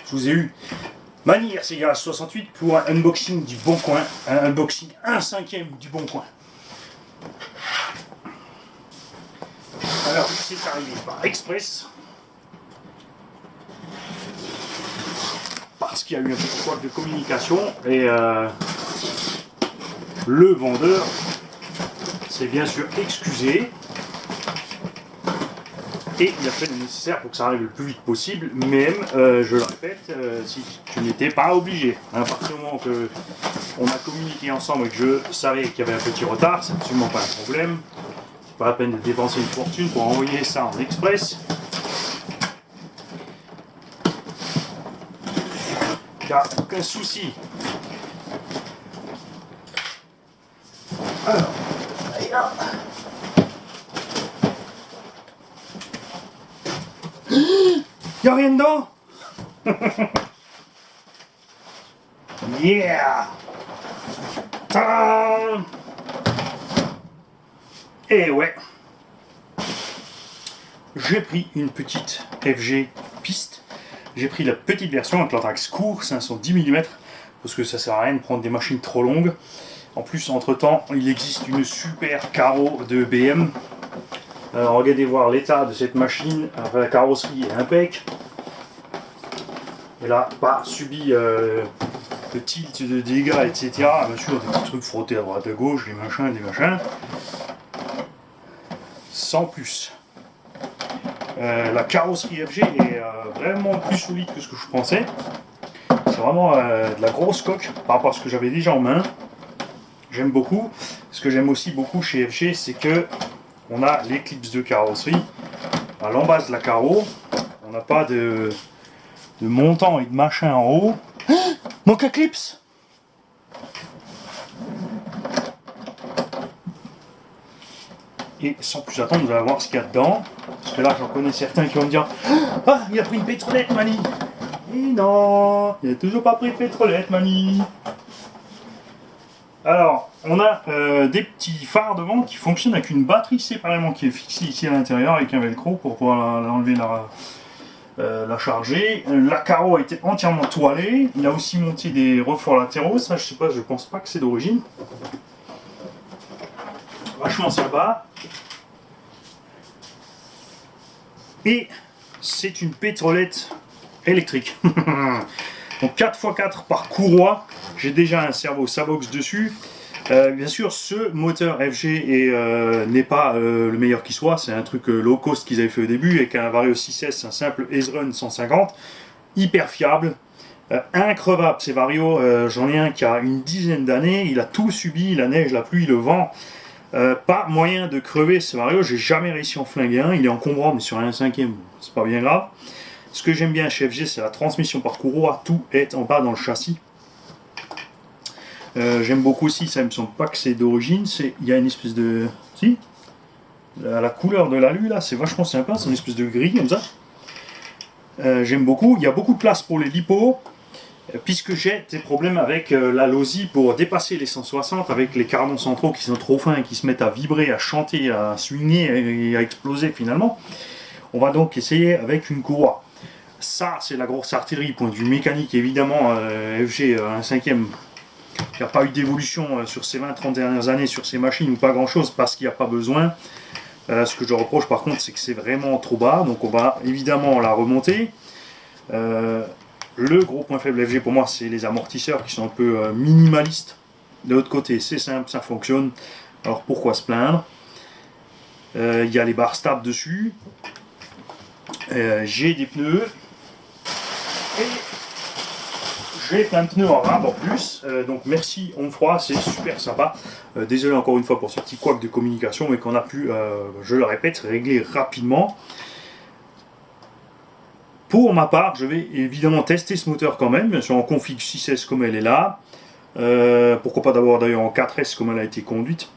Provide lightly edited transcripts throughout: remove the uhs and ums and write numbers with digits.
Je vous ai eu Mani RC Garage 68 pour un unboxing du Bon Coin, un unboxing 1/5 du Bon Coin. Alors, c'est arrivé par Express. Parce qu'il y a eu un petit couac de communication et le vendeur s'est bien sûr excusé. Et il a fait le nécessaire pour que ça arrive le plus vite possible, même, je le répète, si tu n'étais pas obligé. À partir du moment que on a communiqué ensemble et que je savais qu'il y avait un petit retard, c'est absolument pas un problème. C'est pas la peine de dépenser une fortune pour envoyer ça en express. Il n'y a aucun souci. Alors, allez là. Y'a rien dedans. Yeah. Tadam. Et ouais, j'ai pris une petite FG piste. J'ai pris la petite version avec l'anthrax court, 510 mm, parce que ça sert à rien de prendre des machines trop longues. En plus, entre temps, il existe une super carreau de BM. Alors, regardez voir l'état de cette machine. Enfin, la carrosserie est impec. Elle n'a pas subi de tilt, de dégâts, etc. Bien sûr, des petits trucs frottés à droite à gauche, des machins. Sans plus. La carrosserie FG est vraiment plus solide que ce que je pensais. C'est vraiment de la grosse coque par rapport à ce que j'avais déjà en main. J'aime beaucoup. Ce que j'aime aussi beaucoup chez FG, c'est que on a l'éclipse de carrosserie à l'embase de la carreau. On n'a pas de montant et de machin en haut. Ah, manque un clips. Et sans plus attendre, vous allez voir ce qu'il y a dedans. Parce que là, j'en connais certains qui vont me dire « Ah, il a pris une pétrolette, Mani !» Et non, il n'a toujours pas pris de pétrolette, Mani. Alors, on a des petits phares devant qui fonctionnent avec une batterie séparément qui est fixée ici à l'intérieur avec un velcro pour pouvoir l'enlever, la charger. La carreau a été entièrement toilée. Il a aussi monté des reforts latéraux. Ça, je sais pas, je pense pas que c'est d'origine. Vachement sympa. Et c'est une pétrolette électrique. Donc 4x4 par courroie. J'ai déjà un servo Sabox dessus. Bien sûr, ce moteur FG n'est pas le meilleur qui soit. C'est un truc low cost qu'ils avaient fait au début avec un Vario 6S, un simple Ace-Run 150. Hyper fiable. Increvable ces Vario. J'en ai un qui a une dizaine d'années. Il a tout subi, la neige, la pluie, le vent. Pas moyen de crever ce Vario, j'ai jamais réussi à en flinguer un. Il est encombrant, mais sur un 1/5, c'est pas bien grave. Ce que j'aime bien chez FG, c'est la transmission par courroie. Tout est en bas dans le châssis. J'aime beaucoup aussi, ça me semble pas que c'est d'origine. Il y a une espèce de. Si, la couleur de l'alu là, c'est vachement sympa. C'est une espèce de gris comme ça. J'aime beaucoup. Il y a beaucoup de place pour les lipos. Puisque j'ai des problèmes avec la Losi pour dépasser les 160 avec les cardons centraux qui sont trop fins et qui se mettent à vibrer, à chanter, à swinguer et à exploser finalement. On va donc essayer avec une courroie. Ça, c'est la grosse artillerie, point de vue mécanique évidemment. FG 1/5, il n'y a pas eu d'évolution sur ces 20-30 dernières années sur ces machines ou pas grand chose parce qu'il n'y a pas besoin. Ce que je reproche par contre, c'est que c'est vraiment trop bas, donc on va évidemment la remonter. Le gros point faible FG pour moi, c'est les amortisseurs qui sont un peu minimalistes. De l'autre côté, c'est simple, ça fonctionne. Alors pourquoi se plaindre? Il y a les barres stables dessus. J'ai des pneus. Et j'ai plein de pneus en rab en plus. Donc merci Onfroid, c'est super sympa. Désolé encore une fois pour ce petit couac de communication, mais qu'on a pu, je le répète, régler rapidement. Pour ma part, je vais évidemment tester ce moteur quand même, bien sûr en config 6S comme elle est là. Pourquoi pas d'abord d'ailleurs en 4S comme elle a été conduite.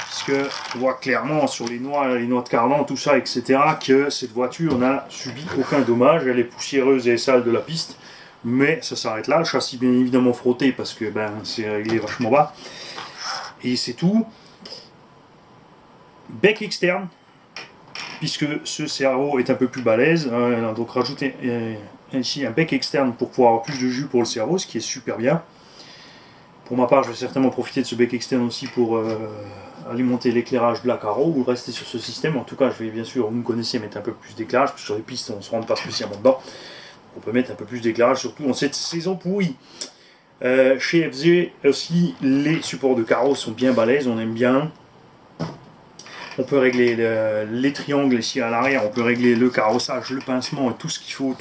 Puisque on voit clairement sur les noix de cardan, tout ça, etc., que cette voiture n'a subi aucun dommage. Elle est poussiéreuse et sale de la piste, mais ça s'arrête là. Le châssis bien évidemment frotté parce que c'est réglé vachement bas. Et c'est tout. Bec externe. puisque ce cerveau est un peu plus balèze. Donc rajouter ici un bec externe pour pouvoir avoir plus de jus pour le cerveau, ce qui est super bien. Pour ma part, je vais certainement profiter de ce bec externe aussi pour alimenter l'éclairage Black Arrow ou rester sur ce système. En tout cas, je vais bien sûr, vous me connaissez, mettre un peu plus d'éclairage, parce que sur les pistes, on ne se rend pas spécialement dedans. On peut mettre un peu plus d'éclairage, surtout en cette saison pourrie. Chez FZ aussi, les supports de carreaux sont bien balèzes, on aime bien. On peut régler les triangles ici à l'arrière, on peut régler le carrossage, le pincement, tout ce qu'il faut,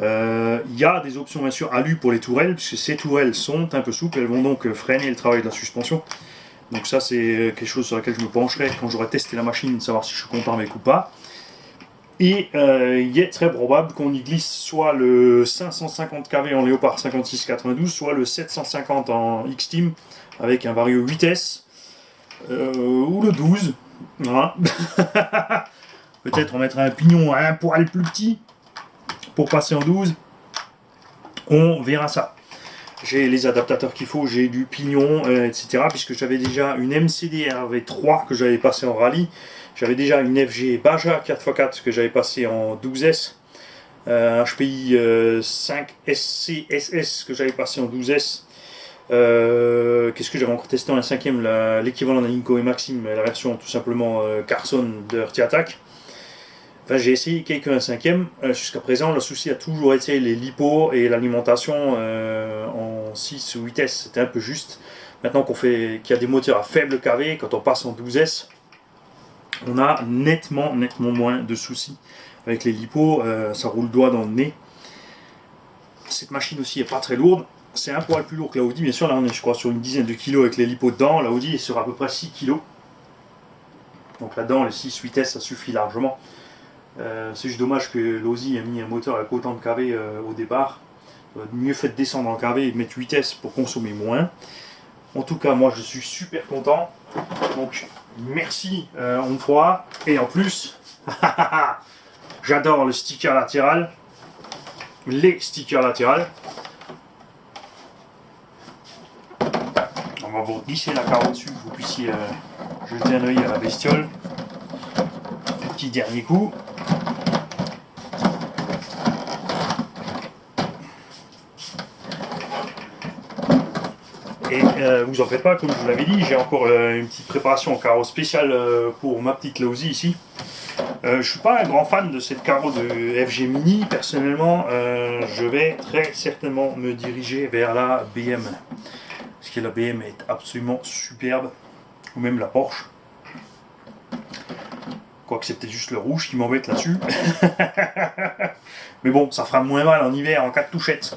Il y a des options bien sûr alu pour les tourelles, puisque ces tourelles sont un peu souples, elles vont donc freiner le travail de la suspension. Donc ça c'est quelque chose sur lequel je me pencherai quand j'aurai testé la machine, savoir si je suis content avec ou pas. Et il est très probable qu'on y glisse soit le 550 kV en Léopard 5692, soit le 750 en X-Team avec un vario 8S. Ou le 12, voilà. Peut-être on mettra un pignon un poil plus petit pour passer en 12, on verra ça. J'ai les adaptateurs qu'il faut, j'ai du pignon, etc. Puisque j'avais déjà une MCD RV3 que j'avais passé en rallye, j'avais déjà une FG Baja 4x4 que j'avais passé en 12S, HPI 5SC SS que j'avais passé en 12S. Qu'est-ce que j'avais encore testé en un cinquième, l'équivalent d'un Inco et Maxime, la version tout simplement Carson de Hearty Attack. Enfin, j'ai essayé quelques un cinquième. Jusqu'à présent, le souci a toujours été les lipos et l'alimentation en 6 ou 8S, c'était un peu juste. Maintenant qu'il y a des moteurs à faible kV, quand on passe en 12S, on a nettement moins de soucis avec les lipos. Ça roule le doigt dans le nez. Cette machine aussi est pas très lourde. C'est un poil plus lourd que la Audi, bien sûr. Là, on est, je crois, sur une dizaine de kilos avec les lipos dedans. La Audi est sur à peu près 6 kilos. Donc là-dedans, les 6-8S, ça suffit largement. C'est juste dommage que l'Audi ait mis un moteur avec autant de kV au départ. Mieux fait de descendre en kV et de mettre 8S pour consommer moins. En tout cas, moi, je suis super content. Donc, merci une fois. Et en plus, j'adore le sticker latéral. Les stickers latérales. On va vous glisser la carreau dessus, que vous puissiez jeter un œil à la bestiole. Petit dernier coup. Et vous en faites pas, comme je vous l'avais dit, j'ai encore une petite préparation en carreau spécial pour ma petite Lausie ici. Je suis pas un grand fan de cette carreau de FG Mini, personnellement. Je vais très certainement me diriger vers la BM. Parce que la BM est absolument superbe, ou même la Porsche. Quoique c'est peut-être juste le rouge qui m'embête là-dessus. Mais bon, ça fera moins mal en hiver en cas de touchette.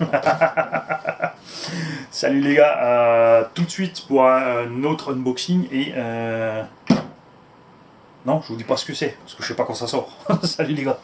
Salut les gars, tout de suite pour un autre unboxing et... Non, je vous dis pas ce que c'est, parce que je sais pas quand ça sort. Salut les gars.